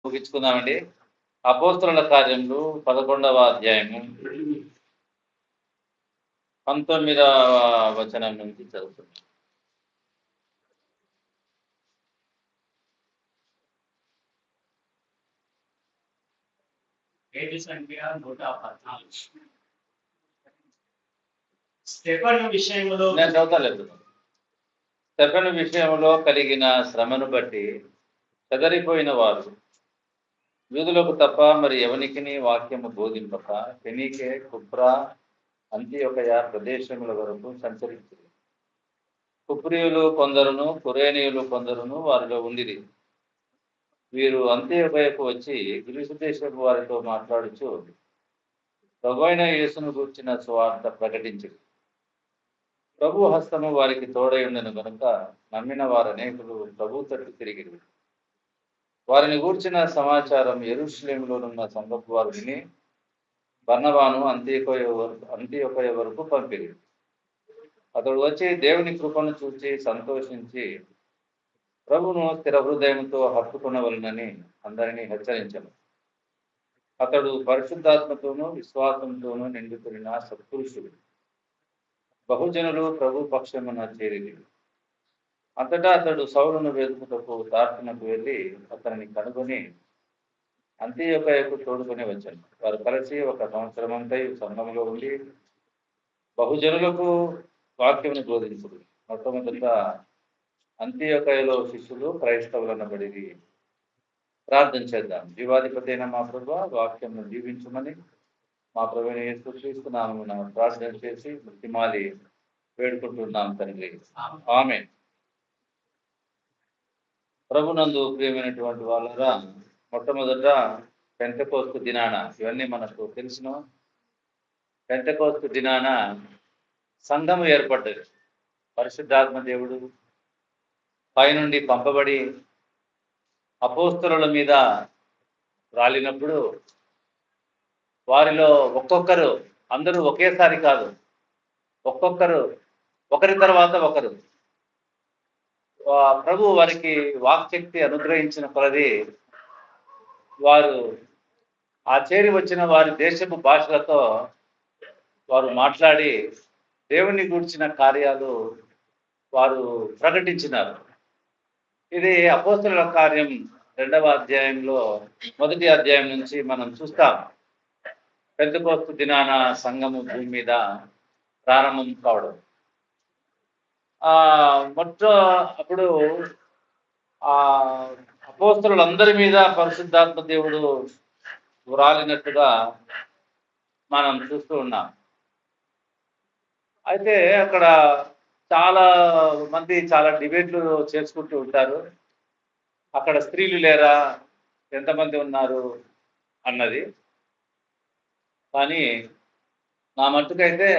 ముగించుకుందామండి. అపోస్తలుల కార్యములు 11వ అధ్యాయము 19వ వచనం నుంచి చదువుతున్నాం. స్టెఫను విషయంలో నేను చదువుతాలేదు. స్టెఫను విషయంలో కలిగిన శ్రమను బట్టి చెదరిపోయిన వారు యూదులకు తప్ప మరి ఎవనికిని వాక్యము బోధింపక ఫెనీకే, కుప్రా, అంతియొకయ ప్రదేశముల వరకు సంచరించింది. కుప్రియులు కొందరును, కురేనీయులు కొందరును వారిలో ఉండిరి. వీరు అంతియొకయకు వచ్చి గ్రీసు దేశపు వారితో మాట్లాడుచు ప్రభువైన యేసును గూర్చిన సువార్త ప్రకటించింది. ప్రభు హస్తము వారికి తోడై ఉండెను కనుక నమ్మిన వారు అనేకులు ప్రభు తట్టు తిరిగిరి. వారిని గూర్చిన సమాచారం యెరూషలేములోనున్న సంఘపు వారు విని బర్నబాను అంతియొకయ వరకు పంపిరి. అతడు వచ్చి దేవుని కృపను చూచి సంతోషించి ప్రభువును స్థిర హృదయంతో హత్తుకొనవలెనని అందరినీ హెచ్చరించెను. అతడు పరిశుద్ధాత్మతోనూ విశ్వాసంతోనూ నిండుకున్న సత్పురుషుడు. బహుజనులు ప్రభు పక్షమున చేరిరి. అంతటా అతడు సౌలును వెతుకుటకు తార్చునకు వెళ్ళి అతనిని కనుగొని అంతియొకయకు తోడుకొని వచ్చాను. వారు కలిసి 1 సంవత్సరమంతయు సంఘములో ఉండి బహుజనులకు వాక్యమును బోధించుడు. మొట్టమొదట అంతియొకయలో శిష్యులు క్రైస్తవులనబడిరి. ప్రార్థన చేద్దాం. జీవాధిపతి అయిన మా ప్రభువా, వాక్యమును దీవించమని మా ప్రభువైన యేసుక్రీస్తు నామమున ప్రార్థన చేసి మృతిమాలి వేడుకుంటున్నాం తండ్రి. ఆమేన్. ప్రభునందు ప్రియమైనటువంటి వాళ్ళరా, మొట్టమొదట పెంతెకోస్తు దినాన, ఇవన్నీ మనకు తెలిసిన పెంతెకోస్తు దినాన సంఘము ఏర్పడ్డది. పరిశుద్ధాత్మ దేవుడు పైనుండి పంపబడి అపోస్తలుల మీద రాలినప్పుడు వారిలో ఒక్కొక్కరు, అందరూ ఒకేసారి కాదు, ఒక్కొక్కరు ఒకరి తర్వాత ఒకరు ప్రభు వారికి వాక్శక్తి అనుగ్రహించిన కొలది వారు ఆ చేరి వచ్చిన వారి దేశపు భాషలతో వారు మాట్లాడి దేవుని గూర్చిన కార్యాలు వారు ప్రకటించినారు. ఇది అపోస్తలుల కార్యం 2వ అధ్యాయంలో 1వ అధ్యాయం నుంచి మనం చూస్తాం. పెంతెకోస్తు దినాన సంఘము భూమి మీద ప్రారంభం కావడం. అప్పుడు ఆ అపోస్తలులందరి మీద పరిశుద్ధాత్మ దేవుడు రాలినట్టుగా మనం చూస్తూ ఉన్నాం. అయితే అక్కడ చాలా మంది చాలా డిబేట్లు చేసుకుంటూ ఉంటారు. అక్కడ స్త్రీలు లేరా, ఎంతమంది ఉన్నారు అన్నది. కానీ నా మట్టుకైతే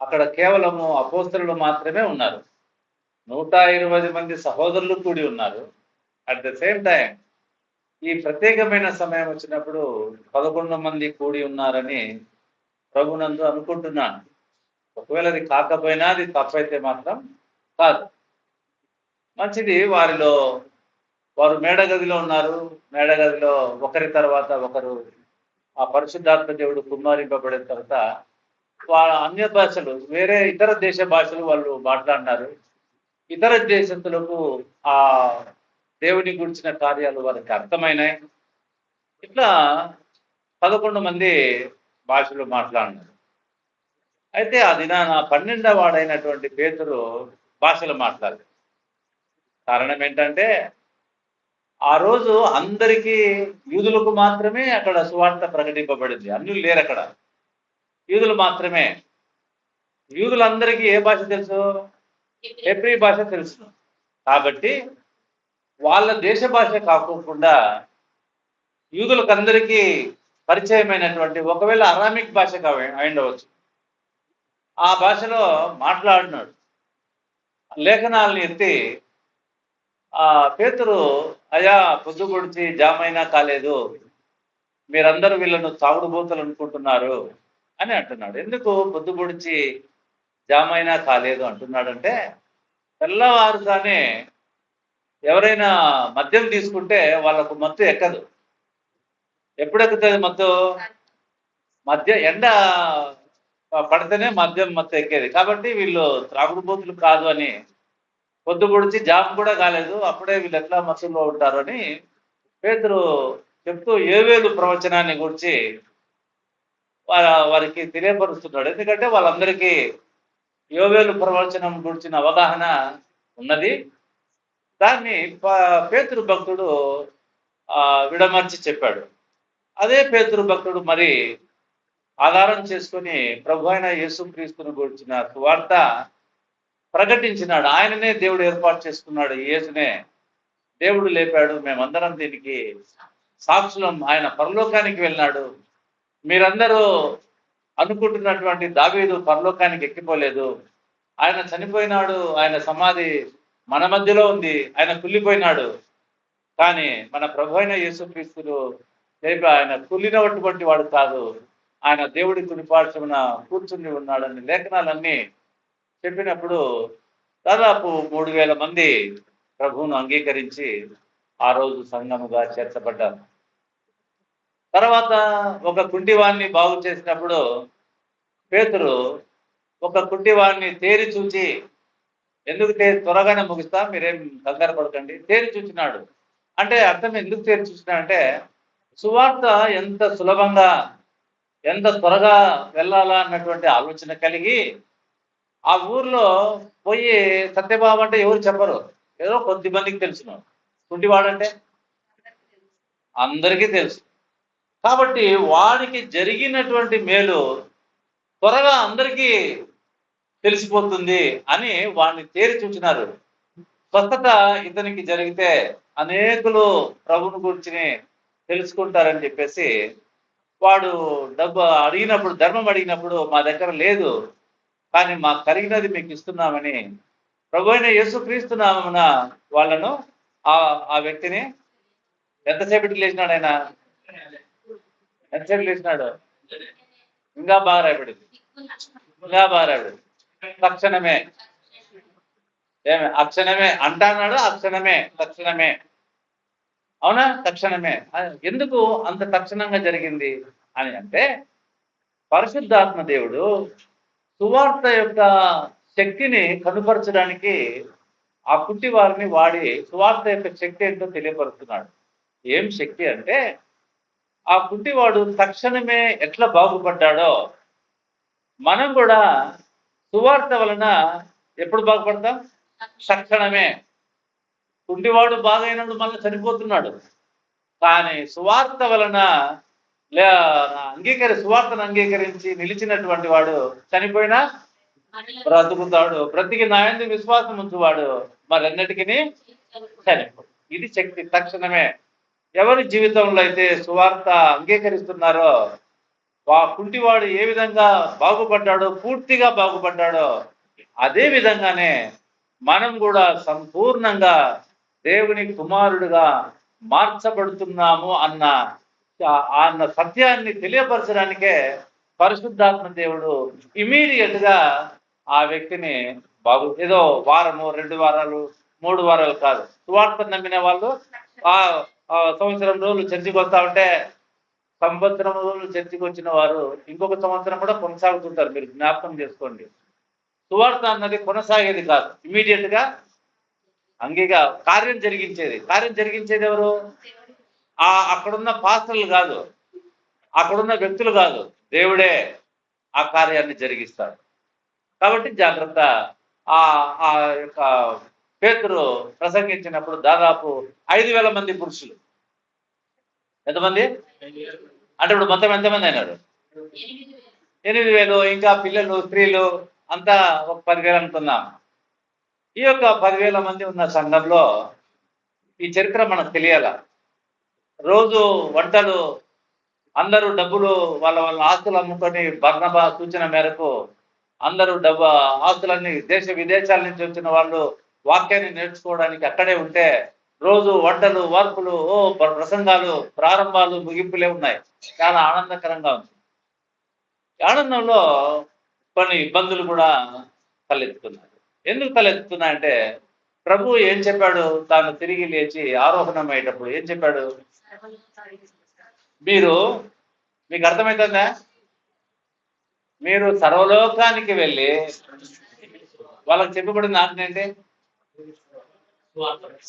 అక్కడ కేవలము అపోస్తలులు మాత్రమే ఉన్నారు. 120 మంది సహోదరులు కూడి ఉన్నారు. అట్ ద సేమ్ టైం ఈ ప్రత్యేకమైన సమయం వచ్చినప్పుడు 11 మంది కూడి ఉన్నారని ప్రభునందు అనుకుంటున్నాను. ఒకవేళ అది కాకపోయినా అది తప్పైతే మాత్రం కాదు. మంచిది. వారు మేడగదిలో ఉన్నారు. మేడగదిలో ఒకరి తర్వాత ఒకరు ఆ పరిశుద్ధాత్మ దేవుడు కుమ్మరింపబడిన తర్వాత వాళ్ళ అన్య భాషలు, వేరే ఇతర దేశ భాషలు వాళ్ళు మాట్లాడినారు. ఇతర దేశస్తులకు ఆ దేవుని గురించిన కార్యాలు వారికి అర్థమైనాయి. ఇట్లా 11 మంది భాషలు మాట్లాడినారు. అయితే ఆ దినాన 12వ వాడైనటువంటి పేతురు భాషలు మాట్లాడారు. కారణం ఏంటంటే ఆ రోజు అందరికీ యూదులకు మాత్రమే అక్కడ సువార్త ప్రకటింపబడింది. అన్యులు లేరు అక్కడ, యూదులు మాత్రమే. యూదులందరికీ ఏ భాష తెలుసు? హెబ్రీ భాష తెలుసు. కాబట్టి వాళ్ళ దేశ భాష కాకోకుండా యూదులకు అందరికీ పరిచయమైనటువంటి, ఒకవేళ అరామిక్ భాష అయిండవచ్చు, ఆ భాషలో మాట్లాడినాడు. లేఖనాలను ఎత్తి పేతురు, అయ్యా పొద్దు పొడిచి జామైనా కాలేదు, మీరందరూ వీళ్ళను తాగుడుబోతులు అనుకుంటున్నారు అని అంటున్నాడు. ఎందుకు పొద్దు పొడిచి జామైనా కాలేదు అంటున్నాడంటే, తెల్లవారుగానే ఎవరైనా మద్యం తీసుకుంటే వాళ్ళకు మత్తు ఎక్కదు. ఎప్పుడు ఎక్కుతుంది మత్తు? ఎండ పడితేనే మద్యం మత్తు ఎక్కేది. కాబట్టి వీళ్ళు త్రాగుడుబోతులు కాదు అని పొద్దు పొడిచి జాబ్ కూడా కాలేదు, అప్పుడే వీళ్ళు ఎట్లా మత్తులో ఉంటారు అని పేతురు చెప్తూ యోవేలు ప్రవచనాన్ని గురించి వారికి తెలియపరుస్తున్నాడు. ఎందుకంటే వాళ్ళందరికీ యోవేలు ప్రవచనం గురించిన అవగాహన ఉన్నది. దాన్ని పేతురు భక్తుడు విడమర్చి చెప్పాడు. అదే పేతురు భక్తుడు మరి ఆధారం చేసుకుని ప్రభు అయిన యేసుక్రీస్తుని గురించిన సువార్త ప్రకటించినాడు. ఆయననే దేవుడు ఏర్పాటు చేసుకున్నాడు. యేసునే దేవుడు లేపాడు, మేమందరం దీనికి సాక్షులం. ఆయన పరలోకానికి వెళ్ళినాడు. మీరందరూ అనుకుంటున్నటువంటి దావీదు పరలోకానికి ఎక్కిపోలేదు. ఆయన చనిపోయినాడు, ఆయన సమాధి మన మధ్యలో ఉంది, ఆయన కుళ్ళిపోయినాడు. కానీ మన ప్రభు అయిన యేసుక్రీస్తులు లేపి ఆయన కుళ్ళినటువంటి వాడు కాదు, ఆయన దేవుడి కుడిపార్శ్వమున కూర్చుని ఉన్నాడని లేఖనాలన్నీ చెప్పినప్పుడు దాదాపు 3000 మంది ప్రభువును అంగీకరించి ఆ రోజు సంఘముగా చేర్చబడ్డారు. తర్వాత ఒక కుంటివాణ్ణి బాగు చేసినప్పుడు పేతురు ఒక కుంటివాణ్ణి తేరి చూచి, ఎందుకు త్వరగానే ముగిస్తా, మీరేం కంగారు పడకండి, తేరి చూచినాడు. అంటే అర్థం ఎందుకు తేరి చూసినాడంటే సువార్త ఎంత సులభంగా ఎంత త్వరగా వెళ్ళాలా అన్నటువంటి ఆలోచన కలిగి ఆ ఊర్లో పోయి సత్యబాబు అంటే ఎవరు చెప్పరు, ఏదో కొద్ది మందికి తెలుసును. కుంటివాడంటే అందరికీ తెలుసు. కాబట్టి వాడికి జరిగినటువంటి మేలు త్వరగా అందరికీ తెలిసిపోతుంది అని వాడిని తేరి చూచినారు. స్వస్థత ఇతనికి జరిగితే అనేకులు ప్రభుని గురించి తెలుసుకుంటారని చెప్పేసి వాడు డబ్బు అడిగినప్పుడు, ధర్మం అడిగినప్పుడు మా దగ్గర లేదు, కానీ మాకు కలిగినది మీకు ఇస్తున్నామని ప్రభు అయిన యేసుక్రీస్తు నామమున వాళ్ళను ఆ వ్యక్తిని ఎంతసేపటికి లేచినాడు? ఆయన ఎంతసేపు లేచినాడు? ఇంకా బాగా రాయబడింది, ఇంకా బాగా రాయబడింది. తక్షణమే, అక్షణమే అంటున్నాడు, అక్షణమే, తక్షణమే. అవునా? తక్షణమే. ఎందుకు అంత తక్షణంగా జరిగింది అని అంటే పరిశుద్ధాత్మ దేవుడు సువార్త యొక్క శక్తిని కనుపరచడానికి ఆ కుంటి వారిని వాడి సువార్త యొక్క శక్తి ఏంటో తెలియపరుస్తున్నాడు. ఏం శక్తి అంటే ఆ కుంటివాడు తక్షణమే ఎట్లా బాగుపడ్డాడో మనం కూడా సువార్త వలన ఎప్పుడు బాగుపడతాం? తక్షణమే. కుంటివాడు బాగైనప్పుడు మళ్ళీ చనిపోతున్నాడు, కానీ సువార్త వలన సువార్తను అంగీకరించి నిలిచినటువంటి వాడు చనిపోయినా బ్రతుకుతాడు. బ్రతికి నా యందు విశ్వాసం ఉంచువాడు మరెన్నటికీ చనిపోడు. ఇది శక్తి, తక్షణమే. ఎవరి జీవితంలో అయితే సువార్త అంగీకరిస్తున్నారో ఆ కుంటివాడు ఏ విధంగా బాగుపడ్డాడో, పూర్తిగా బాగుపడ్డాడో, అదే విధంగానే మనం కూడా సంపూర్ణంగా దేవుని కుమారుడుగా మార్చబడుతున్నాము అన్న సత్యాన్ని తెలియపరచడానికే పరిశుద్ధాత్మ దేవుడు ఇమీడియట్ గా ఆ వ్యక్తిని ఏదో వారము, 2 వారాలు, 3 వారాలు కాదు. సువార్త నమ్మిన వాళ్ళు సంవత్సరం రోజులు చర్చికి వస్తా ఉంటే, సంవత్సరం రోజులు చర్చికి వచ్చిన వారు ఇంకొక సంవత్సరం కూడా కొనసాగుతుంటారు. మీరు జ్ఞాపకం చేసుకోండి. సువార్త అన్నది కొనసాగేది కాదు, ఇమీడియట్ గా కార్యం జరిగించేది ఎవరు? అక్కడున్న పాస్టర్లు కాదు, అక్కడున్న వ్యక్తులు కాదు, దేవుడే ఆ కార్యాన్ని జరిగిస్తాడు. కాబట్టి జాగ్రత్త. ఆ యొక్క పేతురు ప్రసంగించినప్పుడు దాదాపు 5000 మంది పురుషులు. ఎంతమంది అంటే ఇప్పుడు మొత్తం ఎంతమంది అయినారు? 8000. ఇంకా పిల్లలు, స్త్రీలు అంతా ఒక 10,000 అనుకుందాం. ఈ యొక్క 10,000 మంది ఉన్న సంఘంలో ఈ చరిత్ర మనకు తెలియాల. రోజు వంటలు, అందరూ డబ్బులు వాళ్ళ ఆస్తులు అమ్ముకొని బర్నబా సూచన మేరకు అందరూ ఆస్తులన్నీ దేశ విదేశాల నుంచి వచ్చిన వాళ్ళు వాక్యాన్ని నేర్చుకోవడానికి అక్కడే ఉంటే రోజు వంటలు, వార్పులు, ప్రసంగాలు, ప్రారంభాలు, ముగింపులే ఉన్నాయి. చాలా ఆనందకరంగా ఉంది. ఆనందంలో కొన్ని ఇబ్బందులు కూడా తలెత్తుతున్నాయి. ఎందుకు తలెత్తుతున్నాయంటే ప్రభు ఏం చెప్పాడు? తాను తిరిగి లేచి ఆరోహణం అయ్యేటప్పుడు ఏం చెప్పాడు? మీకు అర్థమవుతుందా? మీరు సర్వలోకానికి వెళ్ళి వాళ్ళకి చెప్పబడిన ఆజ్ఞ ఏంటి?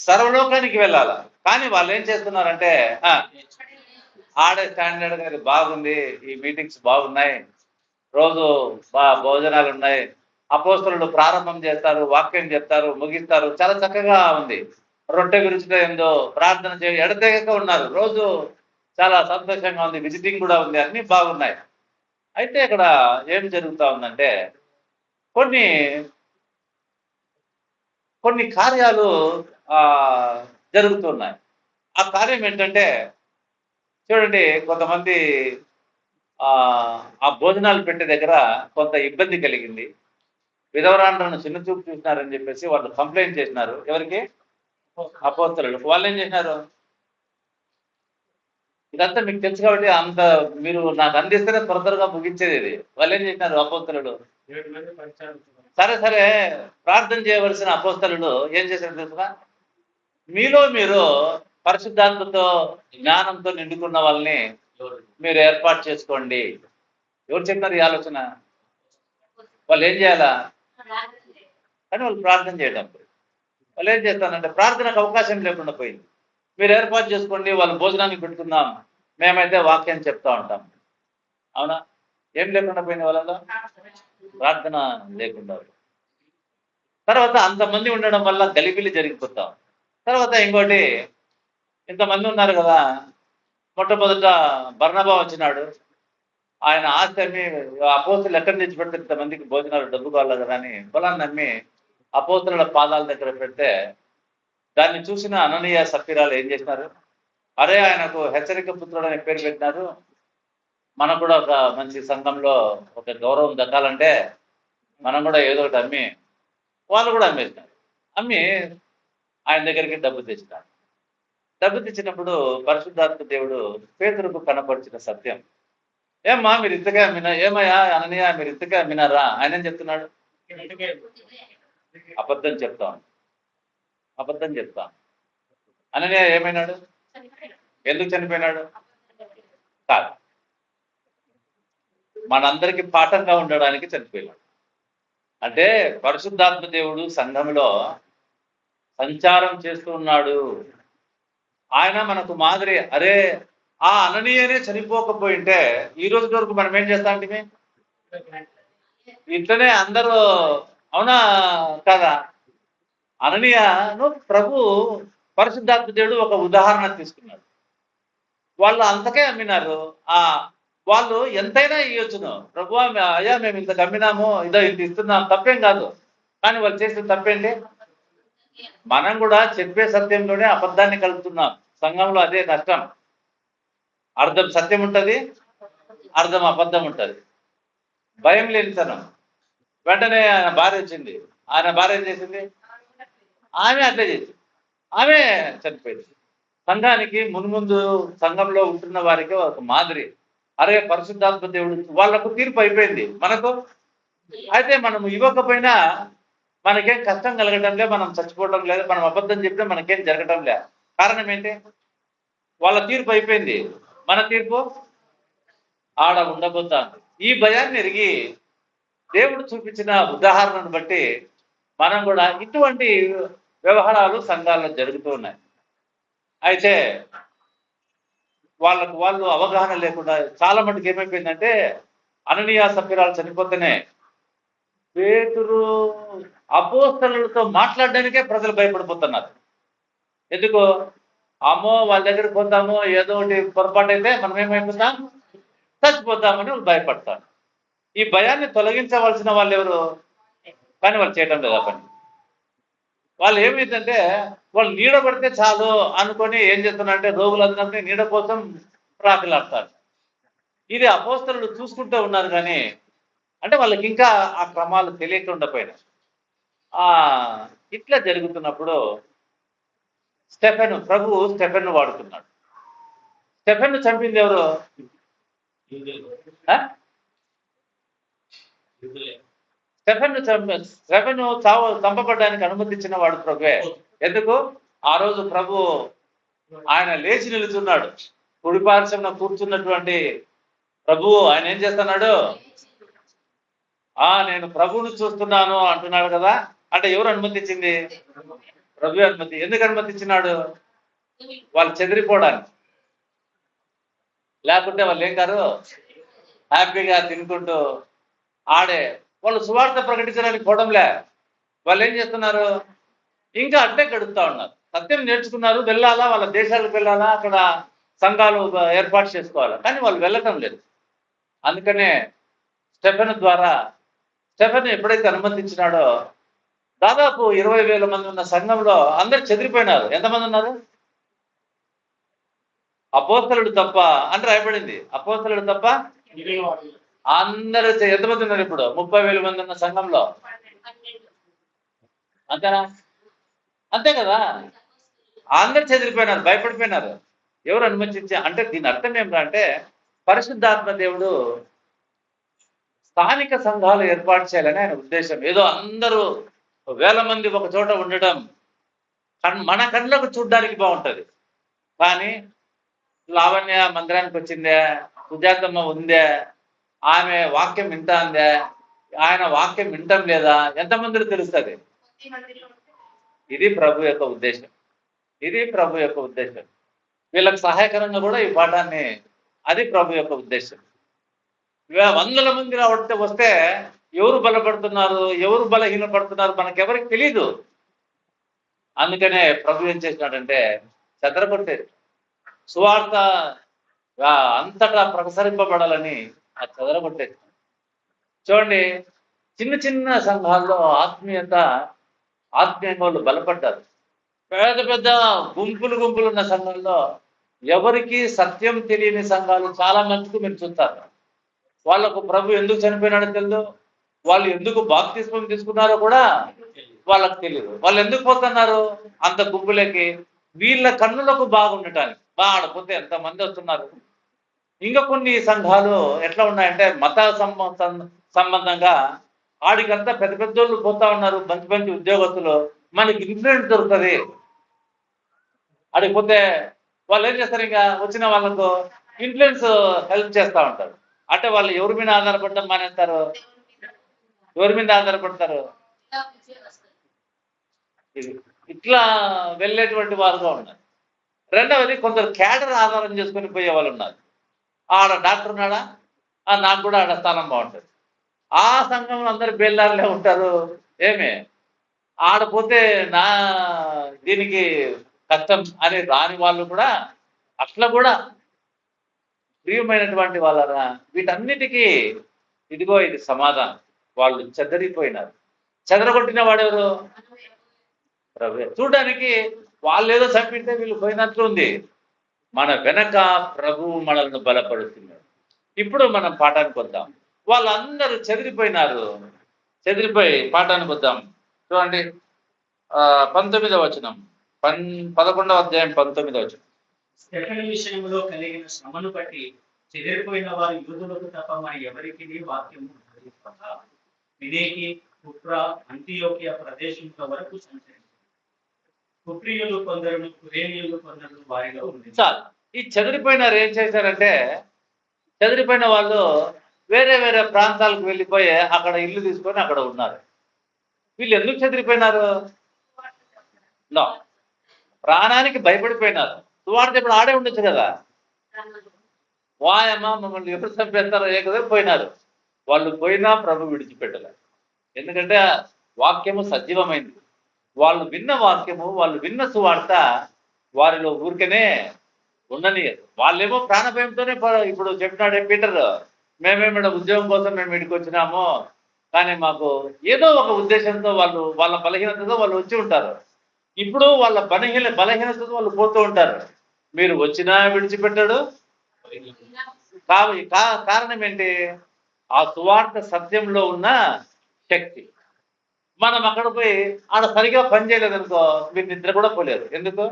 సర్వలోకానికి వెళ్ళాల. కానీ వాళ్ళు ఏం చేస్తున్నారంటే ఆడే స్టాండర్డ్ గారి బాగుంది, ఈ మీటింగ్స్ బాగున్నాయి, రోజు భోజనాలు ఉన్నాయి, అపోస్తలులు ప్రారంభం చేస్తారు, వాక్యం చెప్తారు, ముగిస్తారు, చాలా చక్కగా ఉంది. రొట్టె గురించి ఏందో ప్రార్థన చేయ ఎడతెగక ఉన్నారు, రోజు చాలా సంతోషంగా ఉంది, విజిటింగ్ కూడా ఉంది, అన్ని బాగున్నాయి. అయితే ఇక్కడ ఏం జరుగుతా ఉందంటే కొన్ని కార్యాలు జరుగుతున్నాయి. ఆ కార్యం ఏంటంటే చూడండి, కొంతమంది ఆ భోజనాలు పెట్టే దగ్గర కొంత ఇబ్బంది కలిగింది. విధవరాండ్రను చిన్న చూపు చూసినారని చెప్పేసి వాళ్ళు కంప్లైంట్ చేసినారు. ఎవరికి? అపోస్తలులు. వాళ్ళు ఏం చేసినారు? ఇదంతా మీకు తెలుసు కాబట్టి అంత మీరు నాకు అందిస్తేనే త్వరగా ముగించేది ఇది. వాళ్ళు ఏం చేసినారు అపోస్తలులు? సరే ప్రార్థన చేయవలసిన అపోస్తలులు ఏం చేశారు తెలుసుగా? మీలో మీరు పరిశుద్ధాత్మతో జ్ఞానంతో నిండుకున్న వాళ్ళని మీరు ఏర్పాటు చేసుకోండి. ఎవరు చెప్పినారు ఈ ఆలోచన? వాళ్ళు ఏం చేయాలా? కానీ వాళ్ళు ప్రార్థన చేయడం. వాళ్ళు ఏం చేస్తానంటే ప్రార్థనకు అవకాశం లేకుండా పోయింది. మీరు ఏర్పాటు చేసుకోండి, వాళ్ళు భోజనానికి పెట్టుకుందాం, మేమైతే వాక్యాన్ని చెప్తా ఉంటాం. అవునా? ఏం లేకుండా పోయింది వాళ్ళలో? ప్రార్థన లేకుండా. తర్వాత అంతమంది ఉండడం వల్ల గలిబిలి జరిగిపోతాం. తర్వాత ఇంకోటి, ఇంతమంది ఉన్నారు కదా, మొట్టమొదట బర్నబా వచ్చినాడు. ఆయన ఆస్తి అమ్మి అపోస్తులు ఎక్కడ తెచ్చి పెడితే ఇంతమందికి భోజనాలు డబ్బు కావాలి కదా అని పొలాన్ని అమ్మి అపోస్తుల పాదాల దగ్గర పెడితే దాన్ని చూసిన అననీయ సఫీరాలు ఏం చేసినారు? అరే, ఆయనకు హెచ్చరిక పుత్రుడు అనే పేరు పెట్టినారు, మనకు కూడా ఒక మంచి సంఘంలో ఒక గౌరవం దక్కాలంటే మనం కూడా ఏదో ఒకటి అమ్మి, వాళ్ళు కూడా అమ్మేసినారు. అమ్మి ఆయన దగ్గరికి డబ్బు తెచ్చినారు. డబ్బు తెచ్చినప్పుడు పరిశుద్ధాత్మ దేవుడు పేతురుకు కనపరిచిన సత్యం, ఏమ్మా మీరు ఇంతకే అమ్మినా? ఏమయ్యా అననీయ, మీరు ఇంతకే అమ్మినారా? ఆయన ఏం చెప్తున్నాడు? అబద్ధం చెప్తాం. అననీయ ఏమైనాడు? ఎందుకు చనిపోయినాడు? కాదు, మనందరికి పాఠంగా ఉండడానికి చనిపోయినాడు. అంటే పరిశుద్ధాత్మ దేవుడు సంఘంలో సంచారం చేస్తూ ఉన్నాడు. ఆయన మనకు మాదిరి. అరే, ఆ అననీయనే చనిపోకపోయింటే ఈ రోజు వరకు మనం ఏం చేస్తాంటిమి? ఇట్లనే అందరూ, అవునా కదా? అననీయను ప్రభు పరిశుద్ధాత్మ దేవుడు ఒక ఉదాహరణ తీసుకున్నాడు. వాళ్ళు అంతకే అమ్మినారు. వాళ్ళు ఎంతైనా ఇవ్వచ్చును. ప్రభు అయ్యా మేము ఇంత అమ్మినాము, ఇంత ఇస్తున్నాం, తప్పేం కాదు. కానీ వాళ్ళు చేసిన తప్పేంటి? మనం కూడా చెప్పే సత్యంలోనే అబద్ధాన్ని కలుపుతున్నాం. సంఘంలో అదే నష్టం. అర్థం సత్యం ఉంటుంది, అర్థం అబద్ధం ఉంటుంది. భయం లేనితనం. వెంటనే ఆయన భార్య వచ్చింది. ఆయన భార్య ఏం చేసింది? ఆమె అట్లే చేసింది. ఆమె చనిపోయింది. సంఘానికి మున్ముందు సంఘంలో ఉంటున్న వారికి ఒక మాదిరి. అరే, పరిశుద్ధాత్మ దేవుడు, వాళ్ళకు తీర్పు అయిపోయింది, మనకు అయితే మనం ఇవ్వకపోయినా మనకేం కష్టం కలగటం లేదు, మనం చచ్చిపోవటం లేదు, మనం అబద్ధం చెప్తే మనకేం జరగటం లేదు. కారణం ఏంటి? వాళ్ళ తీర్పు అయిపోయింది, మన తీర్పు ఆడ ఉండబోతాంది. ఈ భయాన్ని ఎరిగి దేవుడు చూపించిన ఉదాహరణను బట్టి మనం కూడా ఇటువంటి వ్యవహారాలు సంఘాల్లో జరుగుతూ ఉన్నాయి. అయితే వాళ్ళు అవగాహన లేకుండా చాలా మటుకు ఏమైపోయిందంటే, అననీయ సఫీరాలు చనిపోతేనే పేతురు అపోస్తలులతో మాట్లాడడానికే ప్రజలు భయపడిపోతున్నారు. ఎందుకు? అమ్మో, వాళ్ళ దగ్గరికి పోతాము, ఏదో ఒకటి పొరపాటు అయితే మనం ఏమైపోతాం? చచ్చిపోతామని వాళ్ళు భయపడతారు. ఈ భయాన్ని తొలగించవలసిన వాళ్ళు ఎవరు? కానీ వాళ్ళు చేయటం లేదు ఆ పని. వాళ్ళు ఏమైందంటే, వాళ్ళు నీడ పడితే చాలు అనుకొని ఏం చేస్తున్నారంటే రోగులందరినీ నీడ కోసం ప్రాకులాడతారు. ఇది అపోస్తలులు చూసుకుంటూ ఉన్నారు, కానీ అంటే వాళ్ళకి ఇంకా ఆ క్రమాలు తెలియకుండా పోయినాయి. ఇట్లా జరుగుతున్నప్పుడు ప్రభువు స్టెఫెన్ను వాడుతున్నాడు. స్టెఫెన్ను చంపింది ఎవరు? స్టెఫెను చంపబడడానికి అనుమతించిన వాడు ప్రభువే. ఎందుకు? ఆ రోజు ప్రభు ఆయన లేచి నిలుచున్నాడు. కుడి పార్శ్వమున కూర్చున్నటువంటి ప్రభువు ఆయన ఏం చేస్తున్నాడు? నేను ప్రభువును చూస్తున్నాను అంటున్నాడు కదా. అంటే ఎవరు అనుమతించింది? ప్రభు అనుమతి. ఎందుకు అనుమతించినాడు? వాళ్ళు చెదిరిపోవడానికి. లేకుంటే వాళ్ళు ఏం కాదు, హ్యాపీగా తినుకుంటూ వాళ్ళు సువార్త ప్రకటించడానికి పోవడంలే. వాళ్ళు ఏం చేస్తున్నారు? ఇంకా అట్టే గడుపుతా ఉన్నారు. సత్యం నేర్చుకున్నారు, వెళ్ళాలా, వాళ్ళ దేశాలకు వెళ్ళాలా, అక్కడ సంఘాలు ఏర్పాటు చేసుకోవాలా, కానీ వాళ్ళు వెళ్ళటం లేదు. అందుకనే స్టెఫెను ఎప్పుడైతే అనుమతించినాడో దాదాపు 20,000 మంది ఉన్న సంఘంలో అందరు చెదిరిపోయినారు. ఎంతమంది ఉన్నారు? అపోస్తలుడు తప్ప అని రాయబడింది. అపోస్తలుడు తప్ప అందరూ ఎంతమంది ఉన్నారు ఇప్పుడు? 30,000 మంది ఉన్న సంఘంలో. అంతేనా? అంతే కదా. అందరు చెదిరిపోయినారు, భయపడిపోయినారు. ఎవరు అనుమతించా అంటే దీని అర్థం ఏమిటంటే పరిశుద్ధాత్మ దేవుడు స్థానిక సంఘాలు ఏర్పాటు చేయాలని ఆయన ఉద్దేశం. ఏదో అందరూ 1,000 మంది ఒక చోట ఉండడం మన కళ్ళకు చూడడానికి బాగుంటది, కానీ లావణ్య మందిరానికి వచ్చిందే, సుజాతమ్మ ఉందే, ఆమె వాక్యం వింటాందే, ఆయన వాక్యం వింటం లేదా, ఎంతమందికి తెలుస్తుంది? ఇది ప్రభు యొక్క ఉద్దేశం. వీళ్ళకి సహాయకరంగా కూడా ఈ పాఠాన్ని, అది ప్రభు యొక్క ఉద్దేశం. 100 మంది వస్తే ఎవరు బలపడుతున్నారు, ఎవరు బలహీనపడుతున్నారు మనకెవరికి తెలీదు. అందుకనే ప్రభు ఏం చేసినాడంటే చెదరగొట్టేది. సువార్త అంతటా ప్రసరింపబడాలని ఆ చెదరగొట్టేది. చూడండి, చిన్న చిన్న సంఘాల్లో ఆత్మీయంగా వాళ్ళు బలపడ్డారు. పెద్ద పెద్ద గుంపులు ఉన్న సంఘాల్లో ఎవరికి సత్యం తెలియని సంఘాలు చాలా మటుకు మీరు చూస్తారు. వాళ్ళకు ప్రభు ఎందుకు చనిపోయినాడో తెలియదు, వాళ్ళు ఎందుకు బాప్తిస్మం తీసుకున్నారో కూడా వాళ్ళకు తెలియదు. వాళ్ళు ఎందుకు పోతున్నారు అంత గుంపులకి? వీళ్ళ కన్నులకు బాగుండటానికి. ఆడపోతే ఎంతమంది వస్తున్నారు. ఇంకా కొన్ని సంఘాలు ఎట్లా ఉన్నాయంటే మత సంబంధంగా ఆడికంతా పెద్ద పెద్దోళ్ళు పోతా ఉన్నారు, మంచి ఉద్యోగస్తులు, మనకి ఇన్ఫ్లుయెన్స్ దొరుకుతుంది. ఆడిపోతే వాళ్ళు ఏం చేస్తారు? ఇంకా వచ్చిన వాళ్ళకు ఇన్ఫ్లుయెన్స్ హెల్ప్ చేస్తూ ఉంటారు. అంటే వాళ్ళు ఎవరి మీద ఆధారపడడం మానేస్తారు? ఎవరి మీద ఆధారపడతారు? ఇట్లా వెళ్ళేటువంటి వారుగా ఉన్నారు. రెండవది, కొందరు క్యాడర్ ఆధారం చేసుకుని పోయే వాళ్ళు ఉన్నారు. ఆడ డాక్టర్ ఉన్నాడా, నాకు కూడా ఆడ స్థానం బాగుంటుంది. ఆ సంఘంలో అందరు బేల్లారులే ఉంటారు. ఆడపోతే దీనికి కష్టం అని రాని వాళ్ళు కూడా అట్లా కూడా ప్రియమైనటువంటి వాళ్ళరా. వీటన్నిటికీ ఇదిగో ఇది సమాధానం. వాళ్ళు చెదరిపోయినారు. చెదరగొట్టిన వాడెవరు? ప్రభు. చూడడానికి వాళ్ళు ఏదో చంపితే వీళ్ళు పోయినట్లు ఉంది. మన వెనక ప్రభువు మనల్ని బలపడుతున్నాడు. ఇప్పుడు మనం పాఠానికి వద్దాం. వాళ్ళందరూ చెదిరిపోయినారు. చెదిరిపోయి పాఠానికి వద్దాం. చూడండి, 19వ వచనం, 11వ అధ్యాయం 19వ వచనం. స్టెఫెను విషయంలో కలిగిన శ్రమను బట్టి చెదిరిపోయిన వారు యూదులకు తప్ప మరి ఎవరికి వాక్యము వినేకి కుప్ర అంతియోకియా ప్రదేశంలో వరకు సంచరించారు. కుప్రియులు కొందరు, కురేనియులు కొందరు వారిలో ఉంది. చాలు. ఈ చెదిరిపోయినారు ఏం చేశారంటే, చెదిరిపోయిన వాళ్ళు వేరే వేరే ప్రాంతాలకు వెళ్ళిపోయి అక్కడ ఇల్లు తీసుకొని అక్కడ ఉన్నారు. వీళ్ళు ఎందుకు చెదిరిపోయినారు? ప్రాణానికి భయపడిపోయినారు. సువార్త ఇప్పుడు ఆడే ఉండొచ్చు కదా. వాయమ్మ మమ్మల్ని ఎప్పుడు చంపేస్తారో పోయినారు. వాళ్ళు పోయినా ప్రభు విడిచిపెట్టలేదు. ఎందుకంటే వాక్యము సజీవమైంది. వాళ్ళు విన్న వాక్యము, వాళ్ళు విన్న సువార్త వారిలో ఊరికనే ఉండనియదు. వాళ్ళేమో ప్రాణభయంతోనే ఇప్పుడు చెప్పినాడే పీటర్, మేమేమిడ ఉద్యోగం కోసం మేము ఇక్కడికి వచ్చినాము, కానీ మాకు ఏదో ఒక ఉద్దేశంతో వాళ్ళ బలహీనతతో వాళ్ళు వచ్చి ఉంటారు. ఇప్పుడు వాళ్ళ బలహీనతతో వాళ్ళు పోతూ ఉంటారు. మీరు వచ్చినా విడిచిపెట్టాడు. కారణం ఏంటి? ఆ సువార్త సత్యంలో ఉన్న శక్తి. మనం అక్కడ పోయి ఆడ సరిగా పని చేయలేదనుకో, మీరు నిద్ర కూడా పోలేరు. ఎందుకు?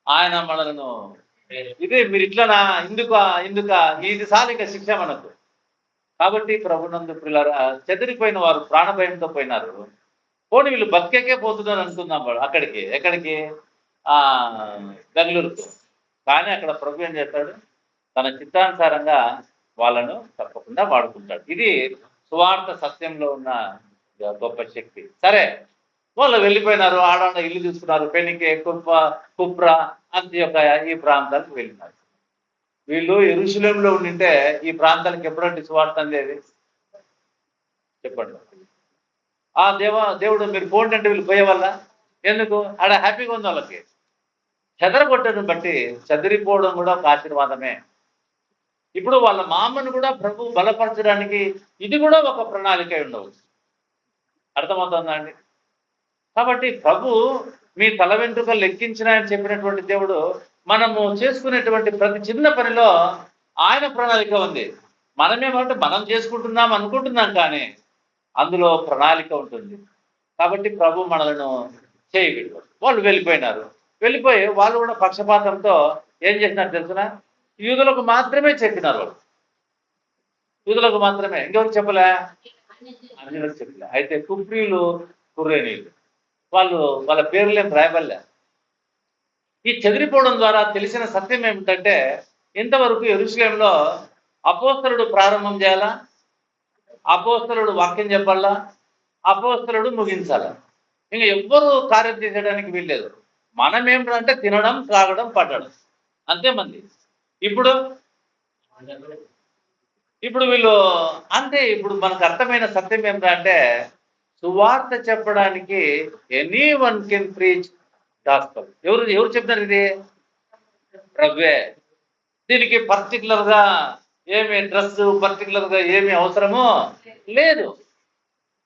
ఆయన మనలను ఇదే మీరు ఇట్లనా, ఇందుక ఇది సాలిక శిక్ష మనకు. కాబట్టి ప్రభునందు ప్రియులారా, చెదిరిపోయిన వారు ప్రాణభయంతో పోయినారు. పోనీ వీళ్ళు బతికేకే పోతున్నారు అనుకుందాం. వాడు ఎక్కడికి ఆ బెంగళూరుకు. కానీ అక్కడ ప్రభు ఏం చేస్తాడు, తన చిత్తానుసారంగా వాళ్ళను తప్పకుండా వాడుకుంటాడు. ఇది సువార్త సత్యంలో ఉన్న గొప్ప శక్తి. సరే, వాళ్ళు వెళ్ళిపోయినారు, ఆడాడ ఇల్లు తీసుకున్నారు, పెనికే, కుప్రా, అంత్యోకయ ఈ ప్రాంతాలకు వెళ్ళినారు. వీళ్ళు యెరూషలేములో ఉండింటే ఈ ప్రాంతాలకు ఎప్పుడంటే సువార్త అందేది? చెప్పండి. దేవుడు మీరు పోండి అంటే వీళ్ళు పోయేవాళ్ళ? ఎందుకు? ఆడ హ్యాపీగా ఉంది వాళ్ళకి. చెదరగొట్టడం బట్టి చెదిరిపోవడం కూడా ఒక ఆశీర్వాదమే. ఇప్పుడు వాళ్ళ మామను కూడా ప్రభు బలపరచడానికి ఇది కూడా ఒక ప్రణాళిక ఉండవచ్చు. అర్థమవుతుందా అండి? కాబట్టి ప్రభు మీ తల వెంట్రుకలు లెక్కించిన అని చెప్పినటువంటి దేవుడు మనము చేసుకునేటువంటి ప్రతి చిన్న పనిలో ఆయన ప్రణాళిక ఉంది. మనమేమంటే మనం చేసుకుంటున్నాం అనుకుంటున్నాం, కానీ అందులో ప్రణాళిక ఉంటుంది. కాబట్టి ప్రభు మనలను చేయగలడు. వాళ్ళు వెళ్ళిపోయినారు. వెళ్ళిపోయి వాళ్ళు కూడా పక్షపాతంతో ఏం చేసినారు తెలుసునా? యూదులకు మాత్రమే చెప్పినారు. వాళ్ళు యూదులకు మాత్రమే, ఇంకెవరికి చెప్పలే, అన్యులకు చెప్పలే. అయితే కుప్రీలు, కురేనీలు వాళ్ళ పేర్లేం రాయబడలే. ఈ చెదిరిపోవడం ద్వారా తెలిసిన సత్యం ఏమిటంటే, ఇంతవరకు యెరూషలేములో అపోస్తలుడు ప్రారంభం చేయాలా, అపోస్తలుడు వాక్యం చెప్పాలా, అపోస్తలుడు ముగించాలా. ఇంకా ఎవ్వరూ కార్యం చేసేయడానికి వీల్లేదు. మనం ఏమిటంటే తినడం, త్రాగడం, పట్టడం, అంతే మంది. ఇప్పుడు వీళ్ళు అంతే. ఇప్పుడు మనకు అర్థమైన సత్యం ఏమిటంటే, సువార్త చెప్పడానికి any one can preach gospel. ఎవరు చెప్తారు? ఇది ప్రభువే. దీనికి పర్టికులర్ గా ఏమి డ్రెస్, పర్టికులర్ గా ఏమి అవసరమో లేదు.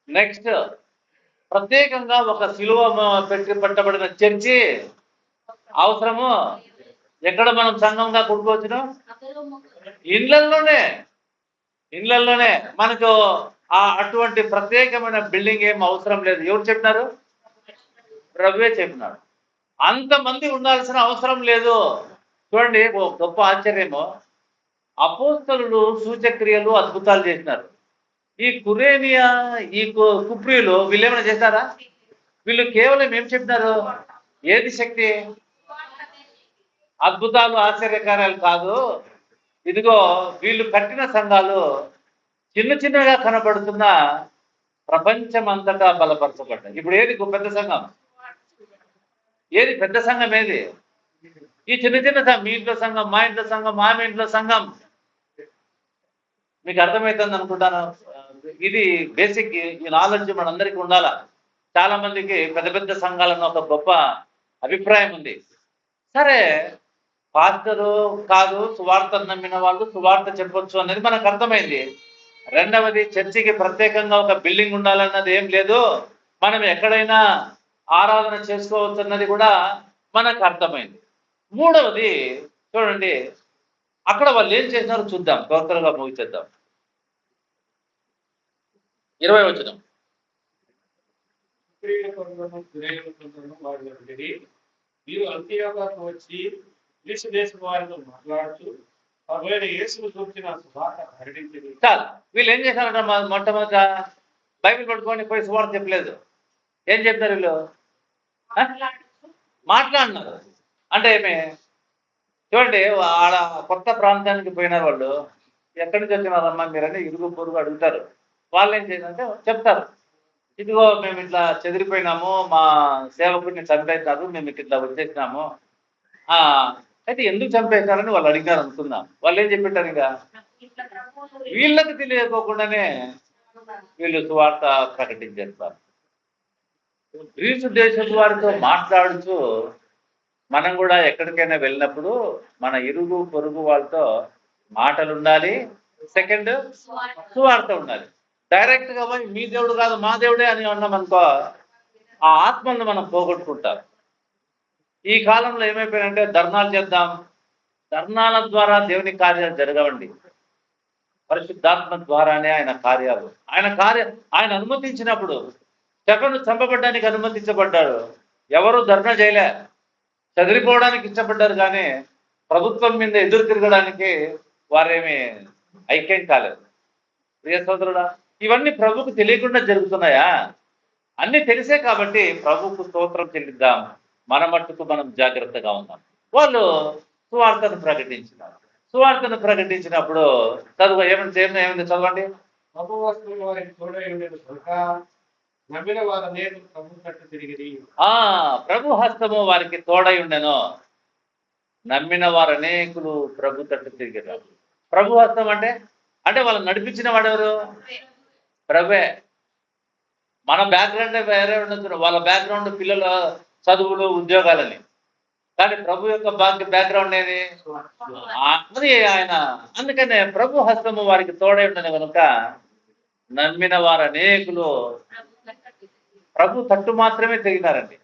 నెక్స్ట్, ప్రత్యేకంగా ఒక శిలువ పట్టబడిన చర్చి అవసరము. ఎక్కడ మనం సంఘంగా కూడుకోవచ్చును? ఇళ్లలోనే మనకు అటువంటి ప్రత్యేకమైన బిల్డింగ్ ఏం అవసరం లేదు. ఎవరు చెప్పినారు? ప్రభువే చెప్పినాడు. అంతమంది ఉండాల్సిన అవసరం లేదు. చూడండి, గొప్ప ఆశ్చర్యము, అపోస్తలులు సూచక్రియలు అద్భుతాలు చేసినారు. ఈ కురేనియా, ఈ కుప్రీలు వీళ్ళు ఏమైనా చేశారా? వీళ్ళు కేవలం ఏం చెప్పినారు? ఏది శక్తి? అద్భుతాలు, ఆశ్చర్యకార్యాలు కాదు. ఇదిగో వీళ్ళు కట్టిన సంఘాలు చిన్నగా కనబడుతున్న ప్రపంచం అంతటా బలపరచబడ్డాయి. ఇప్పుడు ఏది పెద్ద సంఘం? ఏది పెద్ద సంఘం? ఏది? ఈ చిన్న సంఘం. మీ ఇంట్లో సంఘం, మా ఇంట్లో సంఘం, ఆమె ఇంట్లో సంఘం. మీకు అర్థమవుతుంది అనుకుంటాను. ఇది బేసిక్. ఈ నాలెడ్జ్ మనందరికీ ఉండాలా. చాలా మందికి పెద్ద సంఘాలన్న ఒక గొప్ప అభిప్రాయం ఉంది. సరే, పాస్టరు కాదు, సువార్త నమ్మిన వాళ్ళు సువార్త చెప్పొచ్చు అనేది మనకు అర్థమైంది. రెండవది, చర్చికి ప్రత్యేకంగా ఒక బిల్డింగ్ ఉండాలన్నది ఏం లేదు. మనం ఎక్కడైనా ఆరాధన చేసుకోవచ్చు అన్నది కూడా మనకు అర్థమైంది. మూడవది చూడండి, అక్కడ వాళ్ళు ఏం చేసినారో చూద్దాం, త్వరగా ముగిచేద్దాం. 20వ వచనం. మీరు అంత్యోకకు వచ్చి గ్రీసు దేశం వారితో మాట్లాడుతూ యేసును చూపించిన సువార్త ప్రకటించింది. చాలు. వీళ్ళు ఏం చేశారంట? మొట్టమొదట బైబిల్ పట్టుకొని పోయి సువార్త చెప్పలేదు. ఏం చెప్తారు వీళ్ళు? మాట్లాడినారు. అంటే ఏమి? చూడండి, ఆడ కొత్త ప్రాంతానికి పోయినారు వాళ్ళు. ఎక్కడి నుంచి వచ్చినారమ్మా మీరని ఇరుగు పొరుగు అడుగుతారు. వాళ్ళు ఏం చేయాలంటే చెప్తారు, ఇదిగో మేము ఇట్లా చెదిరిపోయినాము, మా సేవకుడిని చంపేశారు, మేము ఇట్లా వచ్చేసినాము. అయితే ఎందుకు చంపేశారని వాళ్ళు అడిగారు అనుకుందాం. వాళ్ళు ఏం చెప్పిట్టారు? ఇంకా వీళ్ళకి తెలియకోకుండానే వీళ్ళు సువార్త ప్రకటించేస్తారు. గ్రీసు దేశం వారితో మాట్లాడుతూ మనం కూడా ఎక్కడికైనా వెళ్ళినప్పుడు మన ఇరుగు పొరుగు వాళ్ళతో మాటలు ఉండాలి. సెకండ్, సువార్త ఉండాలి. డైరెక్ట్ గా పోయి మీ దేవుడు కాదు మా దేవుడే అని అన్నాం అనుకో, ఆ ఆత్మలను మనం పోగొట్టుకుంటాం. ఈ కాలంలో ఏమైపోయినంటే ధర్నాలు చేద్దాం, ధర్నాల ద్వారా దేవుని కార్యాలు జరగవండి. పరిశుద్ధాత్మ ద్వారానే ఆయన కార్యాలు. ఆయన అనుమతించినప్పుడు స్టెఫెను చంపబడ్డానికి అనుమతించబడ్డాడు. ఎవరు ధర్నా చేయలే, చదిరిపోవడానికి ఇష్టపడ్డారు, కానీ ప్రభుత్వం మీద ఎదురు తిరగడానికి వారేమి ఐక్యం కాలేదు. ప్రియ సోదరుడా, ఇవన్నీ ప్రభుకు తెలియకుండా జరుగుతున్నాయా? అన్ని తెలిసే కాబట్టి ప్రభుకు స్తోత్రం చెల్లిద్దాం. మన మట్టుకు మనం జాగ్రత్తగా ఉందాం. వాళ్ళు సువార్తను ప్రకటించినారు. సువార్తను ప్రకటించినప్పుడు ఏమైంది చదవండి. ప్రభు వస్తువులు వారికి తోడై ఉండేది కనుక నమ్మిన వారి నేరు ప్రభు తట్టు తిరిగి ప్రభు హస్తము వారికి తోడై ఉండెను. నమ్మిన వారు అనేకులు ప్రభు తట్టు తిరిగారు. ప్రభు హస్తం అంటే వాళ్ళు నడిపించిన వాడెవరు? ప్రభే. మన బ్యాక్గ్రౌండ్ వేరే ఉండొచ్చు, వాళ్ళ బ్యాక్గ్రౌండ్ పిల్లల చదువులు ఉద్యోగాలని. కానీ ప్రభు యొక్క బ్యాక్గ్రౌండ్ ఏది? అది ఆయన. అందుకనే ప్రభు హస్తము వారికి తోడై ఉండని కనుక నమ్మిన వారు అనేకులు ప్రభు తట్టు మాత్రమే తిరిగినారండి.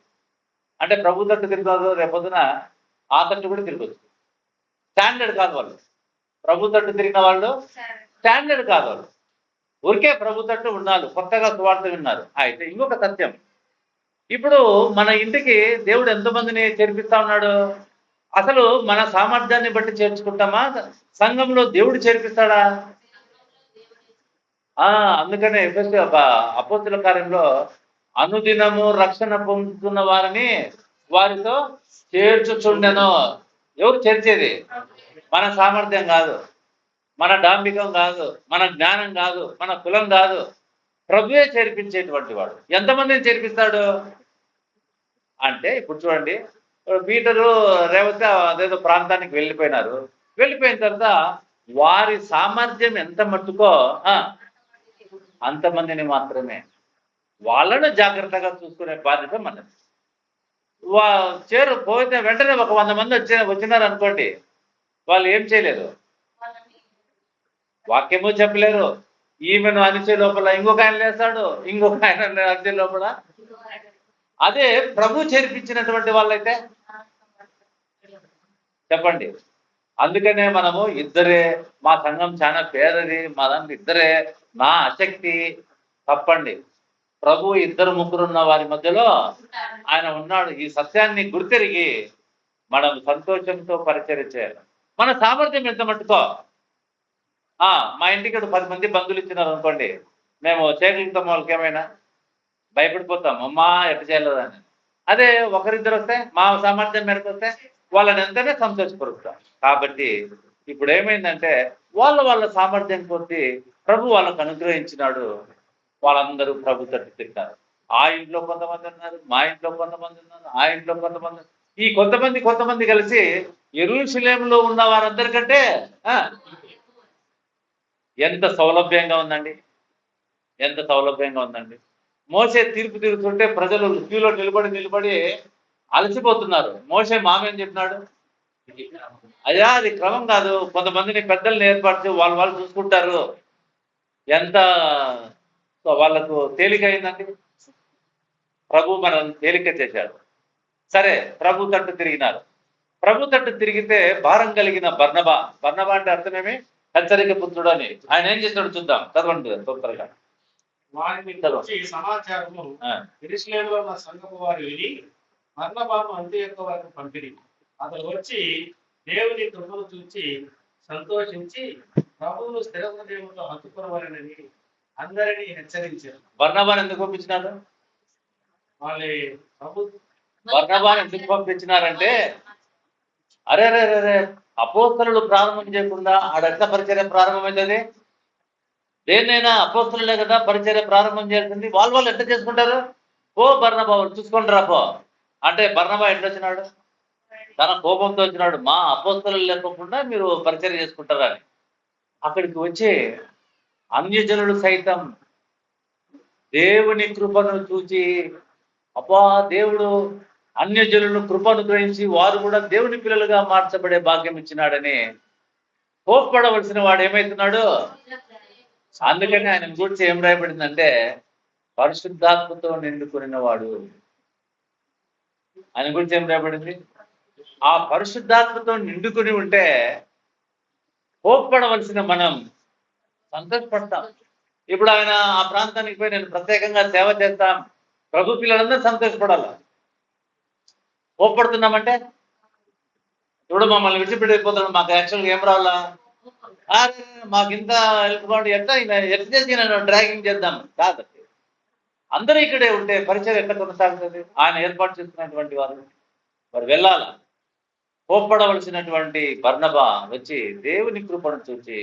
అంటే ప్రభు తట్టు తిరుగుతారు, రేపొద్దున ఆ తట్టు కూడా తిరగచ్చు. స్టాండర్డ్ కాదు వాళ్ళు. ప్రభు తట్టు తిరిగిన వాళ్ళు స్టాండర్డ్ కాదు వాళ్ళు. ఊరికే ప్రభు తట్టు ఉన్నారు, కొత్తగా సువార్త విన్నారు. అయితే ఇంకొక సత్యం, ఇప్పుడు మన ఇంటికి దేవుడు ఎంతమందిని చేర్పిస్తా ఉన్నాడు? అసలు మన సామర్థ్యాన్ని బట్టి చేర్చుకుంటామా? సంఘంలో దేవుడు చేర్పిస్తాడా? అందుకనే ఎఫెసీ అపోస్తల కార్యంలో అనుదినము రక్షణ పొందుతున్న వారిని వారితో చేర్చుచుండెను. ఎవరు చేర్చేది? మన సామర్థ్యం కాదు, మన డాంబికం కాదు, మన జ్ఞానం కాదు, మన కులం కాదు. ప్రభువే చేర్పించేటువంటి వాడు. ఎంతమందిని చేర్పిస్తాడు అంటే, ఇప్పుడు చూడండి, పీటరు రేవతి అదేదో ప్రాంతానికి వెళ్ళిపోయినారు. వెళ్ళిపోయిన తర్వాత వారి సామర్థ్యం ఎంత మట్టుకో అంతమందిని మాత్రమే, వాళ్ళను జాగ్రత్తగా చూసుకునే బాధ్యత మనది. పోతే వెంటనే ఒక 100 మంది వచ్చినారు అనుకోండి, వాళ్ళు ఏం చేయలేరు, వాక్యము చెప్పలేరు. ఈమెను అనిచే లోపల ఇంకొక ఆయన లేస్తాడు, ఇంకొక ఆయన అనిచే లోపల. అదే ప్రభు చేర్పించినటువంటి వాళ్ళైతే చెప్పండి. అందుకనే మనము ఇద్దరే, మా సంఘం చాలా పేదది, మా దాంట్లో ఇద్దరే, నా ఆసక్తి తప్పండి. ప్రభు 2-3 ఉన్న వారి మధ్యలో ఆయన ఉన్నాడు. ఈ సత్యాన్ని గుర్తెరిగి మనం సంతోషంతో పరిచర్య చేయాలి. మన సామర్థ్యం ఎంత మట్టుకో. మా ఇంటికి 10 మంది బంధువులు ఇచ్చినారు అనుకోండి, మేము చేయగలుగుతాం. వాళ్ళకి ఏమైనా భయపడిపోతాం, అమ్మా ఎట్ట చేయలేదని. అదే ఒకరిద్దరు వస్తే, మా సామర్థ్యం మేరకు వస్తే వాళ్ళని ఎంతనే సంతోషపరుస్తాం. కాబట్టి ఇప్పుడు ఏమైందంటే, వాళ్ళ సామర్థ్యం కొద్దీ ప్రభు వాళ్ళకు అనుగ్రహించినాడు. వాళ్ళందరూ ప్రభు తట్టు తింటారు. ఆ ఇంట్లో కొంతమంది ఉన్నారు, మా ఇంట్లో కొంతమంది ఉన్నారు, ఆ ఇంట్లో కొంతమంది. ఈ కొంతమంది కలిసి యెరూషలేములో ఉన్న వారందరికంటే ఎంత సౌలభ్యంగా ఉందండి, ఎంత సౌలభ్యంగా ఉందండి. మోసే తీర్పు తీరుతుంటే ప్రజలు క్యూలో నిలబడి అలసిపోతున్నారు. మోసే మామేం చెప్పినాడు? అయ్యా, అది క్రమం కాదు, కొంతమందిని పెద్దల్ని ఏర్పరిచి వాళ్ళు చూసుకుంటారు. ఎంత వాళ్ళకు తేలిక అయిందండి. ప్రభు మనం తేలిక చేశాడు. సరే, ప్రభు తట్టు తిరిగినారు. ప్రభు తట్టు తిరిగితే భారం కలిగిన బర్నబా అంటే అర్థమేమి? హెచ్చరిక పుత్రుడు అని. ఆయన ఏం చేస్తాడు చూద్దాం, చదవండి తొందరగా. వారిని గురించి సమాచారము యెరూషలేములో ఉన్న సంఘపు వారు విని బర్నబాను అంతియోక్య వరకు పంపిరి. అతడు వచ్చి దేవుని కృపను చూచి సంతోషించి ప్రభువును స్థిర హృదయముతో హత్తుకొనవలెనని అందరినీ హెచ్చరించారు. బర్నబాను ఎందుకు పంపించినారు? బర్నబాను ఎందుకు పంపించినారంటే, అరే అపోస్తలులు ప్రారంభం చేయకుండా ఆడెట్లా పరిచర్య ప్రారంభమైంది? దేన్నైనా అపోస్తలులే కదా పరిచర్య ప్రారంభం చేస్తుంది. వాళ్ళు ఎట్లా చేసుకుంటారు? బర్నబా చూసుకొని రాపో అంటే, బర్నబా ఎట్లా వచ్చినాడు? తన కోపంతో వచ్చినాడు. మా అపోస్తలులు లేకుండా మీరు పరిచర్య చేసుకుంటారా అని. అక్కడికి వచ్చి అన్యజనులు సైతం దేవుని కృపను చూచి, దేవుడు అన్యజనులను కృపను గ్రహించి వారు కూడా దేవుని పిల్లలుగా మార్చబడే భాగ్యం ఇచ్చినాడని కోప్పడవలసిన వాడు ఏమైతున్నాడు? అందుకని ఆయన గురించి ఏం రాయబడిందంటే, పరిశుద్ధాత్మతో నిండుకున్న వాడు. ఆయన గురించి ఏం రాయబడింది? ఆ పరిశుద్ధాత్మతో నిండుకుని ఉంటే కోప్పడవలసిన మనం సంతోషపడతాం. ఇప్పుడు ఆయన ఆ ప్రాంతానికి పోయి నేను ప్రత్యేకంగా సేవ చేస్తాం, ప్రభు పిల్లలందరూ సంతోషపడాలి. కోప్పడుతున్నామంటే, ఇప్పుడు మమ్మల్ని విడిచిపెట్టిపోతున్నాడు, మాకు యాక్చువల్గా ఏం రావాలా? మాకింత వెళ్ళిపోండి, ఎట్లా ఎట్లా చేసి నేను డ్రాగింగ్ చేద్దాం కాదు. అందరూ ఇక్కడే ఉంటే పరిచయం ఎట్లా కొనసాగుతుంది? ఆయన ఏర్పాటు చేస్తున్నటువంటి వారు వెళ్ళాల. కోప్పడవలసినటువంటి బర్నబా వచ్చి దేవుని కృపను చూచి,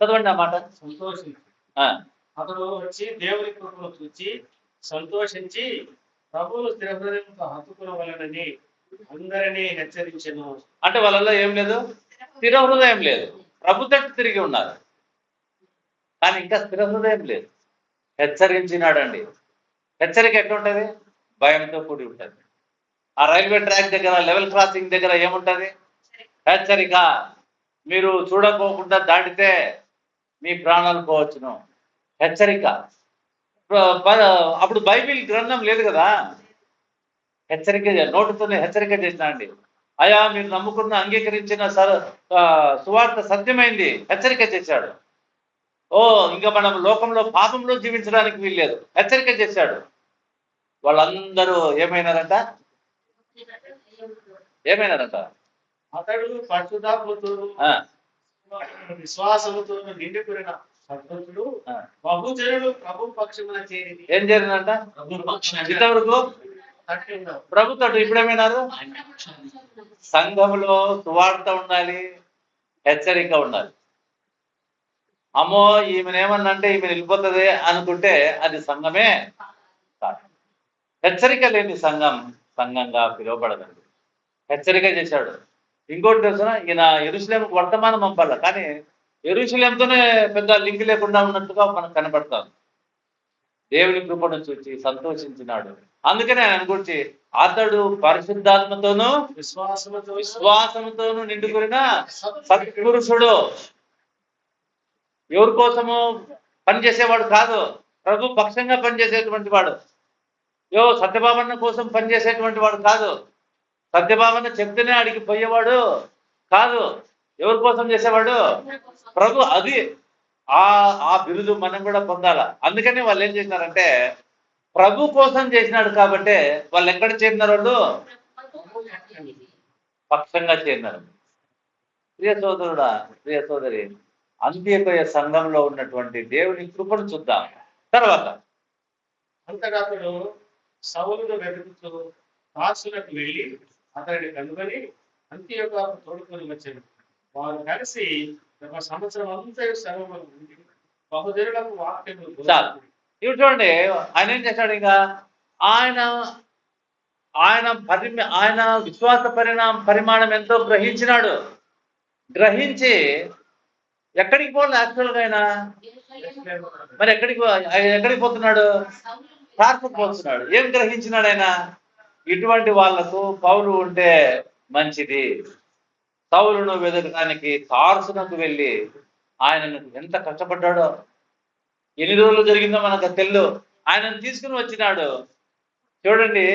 చదవండి ఆ మాట. సంతోషించి ఆ, అతడు వచ్చి దేవుని కృపను చూచి సంతోషించి ప్రభువును స్థిర హృదయంతో హత్తుకునవలెనని అందరినీ హెచ్చరించెను. అంటే వాళ్ళల్లో ఏం లేదు, స్థిర హృదయం లేదు. ప్రభు తట్టు తిరిగి ఉన్నారు కానీ ఇంకా స్థిర హృదయం లేదు. హెచ్చరించినాడండి. హెచ్చరిక ఎట్లుంటది? భయంతో కూడి ఉంటుంది. ఆ రైల్వే ట్రాక్ దగ్గర, లెవెల్ క్రాసింగ్ దగ్గర ఏముంటది? హెచ్చరిక. మీరు చూడకోకుండా దాటితే మీ ప్రాణాలు పోవచ్చును. హెచ్చరిక. అప్పుడు బైబిల్ గ్రంథం లేదు కదా. హెచ్చరిక నోటుతోనే హెచ్చరిక చేసినా అండి. అయా మీరు నమ్ముకున్న అంగీకరించిన సువార్త సత్యమైంది, హెచ్చరిక చేశాడు. ఓ ఇంకా మనం లోకంలో పాపంలో జీవించడానికి వీల్లేదు, హెచ్చరిక చేశాడు. వాళ్ళందరూ ఏమైనారంట? అతడు పరిశుద్ధాత్మతోను విశ్వాసముతో నిండిపోయిన సంతోషుడు బహుజనులు ప్రభు పక్షమున చేరి. ఏం జరిగిందంట? ఇంతవరకు ప్రభుత్వం. ఇప్పుడేమైనారు? సంఘంలో సువార్త ఉండాలి, హెచ్చరిక ఉండాలి. అమ్మో ఈమెనేమన్నంటే ఈమె వెళ్ళిపోతుంది అనుకుంటే అది సంఘమే కాదు. హెచ్చరిక లేని సంఘం సంఘంగా పిలువబడదండి. హెచ్చరిక చేశాడు. ఇంకోటి తెలుసిన, ఈయన యెరూషలేముకు వర్తమానం పంపాల, కానీ యెరూషలేంతోనే పెద్ద లింక్ లేకుండా ఉన్నట్టుగా మనకు కనపడతాం. దేవుని కృపను చూచి సంతోషించినాడు. అందుకనే ఆయన గురించి అతడు పరిశుద్ధాత్మతోనూ విశ్వాసముతోనూ నిండుకున్న సత్పురుషుడు. ఎవరి కోసము పనిచేసేవాడు కాదు, ప్రభు పక్షంగా పనిచేసేటువంటి వాడు. సత్యభావన కోసం పనిచేసేటువంటి వాడు కాదు, సత్యభావన చెప్తేనే అడిగి పోయేవాడు కాదు. ఎవరి కోసం చేసేవాడు? ప్రభు. అది ఆ బిరుదు మనం కూడా పొందాల. అందుకని వాళ్ళు ఏం చేసినారంటే ప్రభు కోసం చేసినాడు కాబట్టి వాళ్ళు ఎక్కడ చేరినారు? వాళ్ళు పక్షంగా చేరినారు. ప్రియ సోదరుడా, ప్రియ సోదరి, అంత్యకొయ సంఘంలో ఉన్నటువంటి దేవుని కృపను చూద్దాం. తర్వాత అంతగా అతడు సౌలును వెతుకుతూ తార్సులకు వెళ్ళి అతడిని కనుగొని అంత్యొకకు తోడుకొని వచ్చాడు. వారు కలిసి ఒక సంవత్సరం అంతా శ్రమలో ఉండి బహుజనులకు వాక్యము. చాలు. ఇప్పుడు చూడండి, ఆయన ఏం చేశాడు? ఇంకా ఆయన ఆయన విశ్వాస పరిమాణం ఎంతో గ్రహించినాడు. గ్రహించి ఎక్కడికి పోవాలి యాక్చువల్గా ఆయన? మరి ఎక్కడికి పోతున్నాడు? తార్సుకు పోతున్నాడు. ఏం గ్రహించినాడు ఆయన? ఇటువంటి వాళ్లకు పౌలు ఉంటే మంచిది. సౌలును వెదకడానికి తార్సునకు వెళ్ళి ఆయనను ఎంత కష్టపడ్డాడో, ఎన్ని రోజులు జరిగిందో మనకు తెల్లు. ఆయనను తీసుకుని వచ్చినాడు. చూడండి,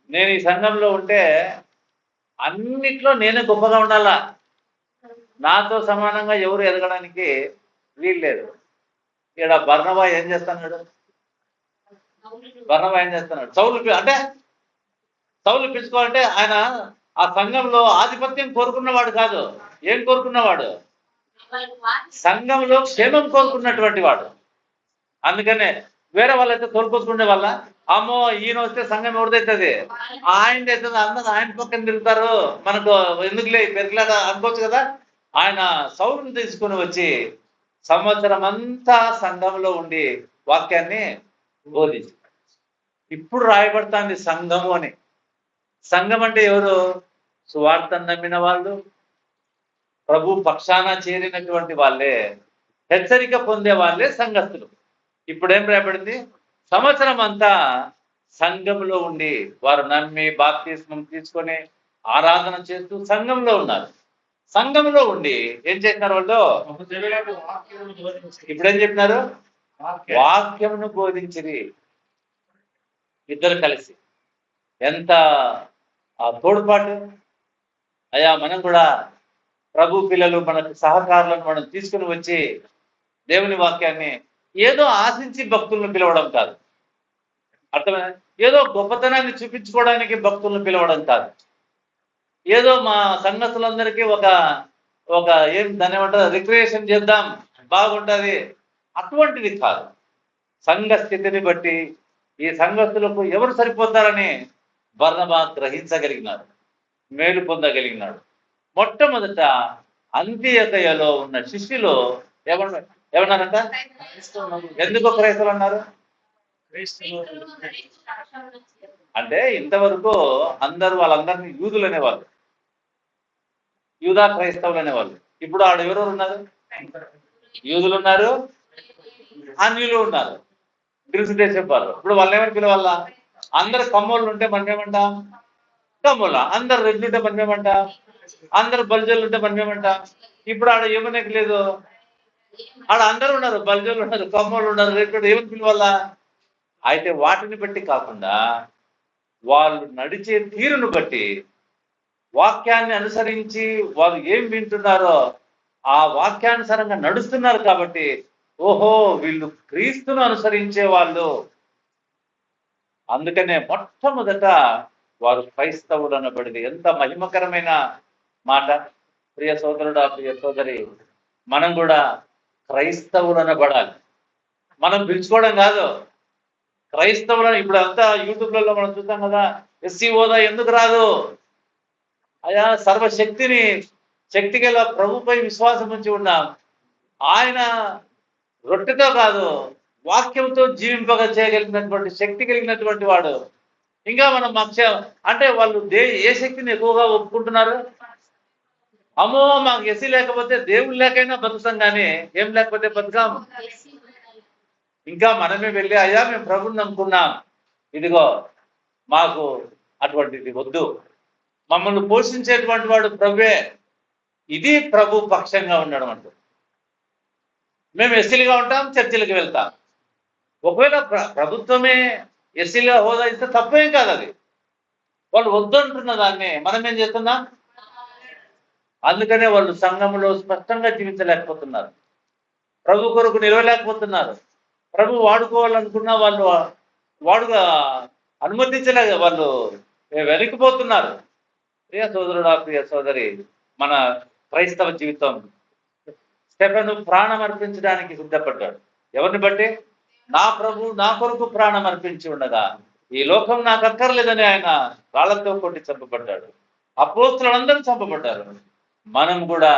నేను ఈ సంఘంలో ఉంటే అన్నిట్లో నేనే గొప్పగా ఉండాలా. నాతో సమానంగా ఎవరు ఎదగడానికి వీల్లేదు. ఇక్కడ బర్నబా ఏం చేస్తున్నాడు? సౌలు పిలుచుకోవాలంటే ఆయన ఆ సంఘంలో ఆధిపత్యం కోరుకున్నవాడు కాదు. ఏం కోరుకున్నవాడు? సంఘంలో క్షేమం కోరుకున్నటువంటి వాడు. అందుకనే వేరే వాళ్ళైతే తోలుకొచ్చుకునే వాళ్ళ, అమ్మో ఈయన వస్తే సంఘం ఎవరిదైతుంది? ఆయన అవుతుంది, అందరూ ఆయన పక్కన తిరుగుతారు, మనకు ఎందుకులే పెరిగిలాగా అనుకోవచ్చు కదా. ఆయన సౌలును తీసుకుని వచ్చి సంవత్సరం అంతా సంఘంలో ఉండి వాక్యాన్ని బోధించి. ఇప్పుడు రాయబడుతుంది సంఘము అని. సంఘం అంటే ఎవరు? సువార్తను నమ్మిన వాళ్ళు, ప్రభు పక్షాన చేరినటువంటి వాళ్ళే, హెచ్చరిక పొందే వాళ్ళే సంఘస్థులు. ఇప్పుడేం రాయబడింది? సంవత్సరం అంతా సంఘంలో ఉండి వారు నమ్మి బాప్తిస్మం తీసుకొని ఆరాధన చేస్తూ సంఘంలో ఉన్నారు. సంఘంలో ఉండి ఏం చేసినారు వాళ్ళు? ఇప్పుడేం చెప్పినారు? వాక్యమును బోధించిరి. ఇద్దరు కలిసి ఎంత తోడ్పాటు! అయ్యా మనం కూడా ప్రభు పిల్లలు, మనకు సహకారులను మనం తీసుకుని వచ్చి దేవుని వాక్యాన్ని ఏదో ఆశించి భక్తులను పిలవడం కాదు. అర్థమైనా? ఏదో గొప్పతనాన్ని చూపించుకోవడానికి భక్తులను పిలవడం కాదు. ఏదో మా సంఘస్థులందరికీ ఒక ఏం దాన్ని ఏమంటారు రిక్రియేషన్ చేద్దాం బాగుంటది, అటువంటిది కాదు. సంఘ స్థితిని బట్టి ఈ సంఘస్థులకు ఎవరు సరిపోతారని బర్నబా గ్రహించగలిగినాడు, మేలు పొందగలిగినాడు. మొట్టమొదట అంత్యొకయలో ఉన్న శిష్యులు ఏమన్నారంట? ఎందుకు క్రైస్తవులు అన్నారు అంటే ఇంతవరకు వాళ్ళందరినీ యూదులు అనేవాళ్ళు, యూదా క్రైస్తవులు అనేవాళ్ళు. ఇప్పుడు ఆడ ఎవరెవరు ఉన్నారు? యూదులు ఉన్నారు, అన్యులు ఉన్నారు, గ్రీసు దేశం వాళ్ళు. ఇప్పుడు వాళ్ళు ఏమని పిలవాలా? అందరు కమ్మోళ్ళు ఉంటే మనం ఏమంటాం? కమ్మోళ్ళ. అందరు రెడ్లు ఉంటే మనం ఏమంటాం? అందరు బల్జోళ్ళు ఉంటే మనం ఏమంటాం? ఇప్పుడు ఆడ ఏమనేకి లేదు, ఆడ అందరూ ఉన్నారు, బల్జోళ్ళు ఉన్నారు, కమ్మోళ్ళు ఉన్నారు, రెడ్లు ఏమని పిలవాలా? అయితే వాటిని బట్టి కాకుండా వాళ్ళు నడిచే తీరును బట్టి, వాక్యాన్ని అనుసరించి వాళ్ళు ఏం వింటున్నారో ఆ వాక్యానుసారంగా నడుస్తున్నారు కాబట్టి, ఓహో వీళ్ళు క్రీస్తును అనుసరించే వాళ్ళు, అందుకనే మొట్టమొదట వారు క్రైస్తవులు అనబడింది. ఎంత మహిమకరమైన మాట! ప్రియ సోదరుడా, ప్రియ సోదరి, మనం కూడా క్రైస్తవులు అనబడాలి. మనం పిలుచుకోవడం కాదు, క్రైస్తవులను. ఇప్పుడు అంతా యూట్యూబ్లలో మనం చూస్తాం కదా, ఎస్సీ హోదా ఎందుకు రాదు? అయా సర్వశక్తిని, శక్తి గల ప్రభుపై విశ్వాసం ఉంచి ఉన్నాం. ఆయన రొట్టెతో కాదు వాక్యంతో జీవింపగా చేయగలిగినటువంటి శక్తి కలిగినటువంటి వాడు. ఇంకా మనం అంటే వాళ్ళు ఏ శక్తిని ఎక్కువగా ఒప్పుకుంటున్నారు? అమ్మో మాకు ఎస్సీ లేకపోతే దేవుడు లేకైనా బతుకుతాం, కానీ ఏం లేకపోతే బతుకాం. ఇంకా మనమే వెళ్ళి అయ్యా మేము ప్రభుని నమ్ముకున్నాం, ఇదిగో మాకు అటువంటిది వద్దు, మమ్మల్ని పోషించేటువంటి వాడు ప్రభువే, ఇది ప్రభు పక్షంగా ఉండడం అంటూ. మేము ఎస్సీలుగా ఉంటాం, చర్చిలకు వెళ్తాం. ఒకవేళ ప్రభుత్వమే ఎస్సీలుగా హోదా ఇస్తే తప్పేం కాదు, అది వాళ్ళు వద్దంటున్న దాన్ని మనం ఏం చేస్తున్నాం? అందుకనే వాళ్ళు సంఘంలో స్పష్టంగా జీవించలేకపోతున్నారు, ప్రభు కొరకు నిలవలేకపోతున్నారు. ప్రభు వాడుకోవాలనుకున్నా వాడుగా అనుమతించలేక వాళ్ళు వెనక్కిపోతున్నారు. ప్రియ సోదరుడా, ప్రియ సోదరి, మన క్రైస్తవ జీవితం, స్టెఫెను ప్రాణం అర్పించడానికి సిద్ధపడ్డాడు. ఎవరిని బట్టి? నా ప్రభు నా కొరకు ప్రాణం అర్పించి ఉండగా ఈ లోకం నాకు అక్కర్లేదని ఆయన రాళ్లతో కొట్టి చంపబడ్డాడు. అపోస్తులందరూ చంపబడ్డారు. మనం కూడా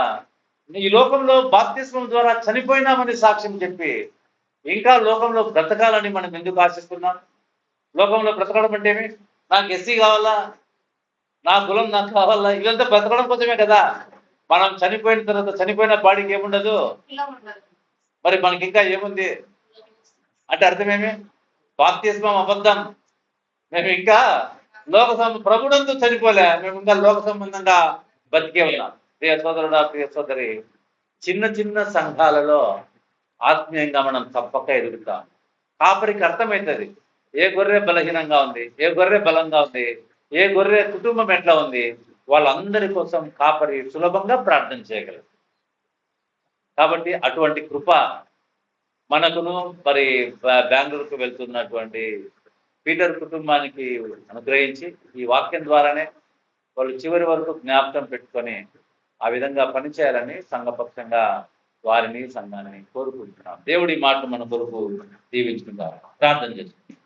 ఈ లోకంలో బాప్తిస్మం ద్వారా చనిపోయినామని సాక్ష్యం చెప్పి ఇంకా లోకంలో బ్రతకాలని మనం ఎందుకు ఆశిస్తున్నాం? లోకంలో బ్రతకడం అంటే ఏమి? నాకు ఎస్సీ కావాలా, నా కులం నాకు కావాలా, ఇదంతా బ్రతకడం కోసమే కదా. మనం చనిపోయిన తర్వాత చనిపోయిన బాడీకి ఏముండదు, మరి మనకి ఇంకా ఏముంది అంటే అర్థమేమి? బాప్తిస్మం అబద్ధం. మేము ఇంకా ప్రభునందు చనిపోలే, మేము ఇంకా లోక సంబంధంగా బతికే ఉన్నాం. ప్రియ సోదరుడా, ప్రియ సోదరి, చిన్న చిన్న సంఘాలలో ఆత్మీయంగా మనం తప్పక ఎదుగుతాం. కాపరికి అర్థమవుతుంది ఏ గొర్రె బలహీనంగా ఉంది, ఏ గొర్రె బలంగా ఉంది, ఏ గొర్రె కుటుంబం ఎట్లా ఉంది. వాళ్ళందరి కోసం కాపరి సులభంగా ప్రార్థన చేయగలరు. కాబట్టి అటువంటి కృప మనకును మరి బెంగళూరుకు వెళ్తున్నటువంటి పీటర్ కుటుంబానికి అనుగ్రహించి ఈ వాక్యం ద్వారానే వాళ్ళు చివరి వరకు జ్ఞాపకం పెట్టుకొని ఆ విధంగా పనిచేయాలని సంఘపక్షంగా వారిని సంఘాన్ని కోరుకుంటున్నాం. దేవుడి మాట మన కొరకు దీవించుకుంటాం. ప్రార్థన చేస్తున్నాం.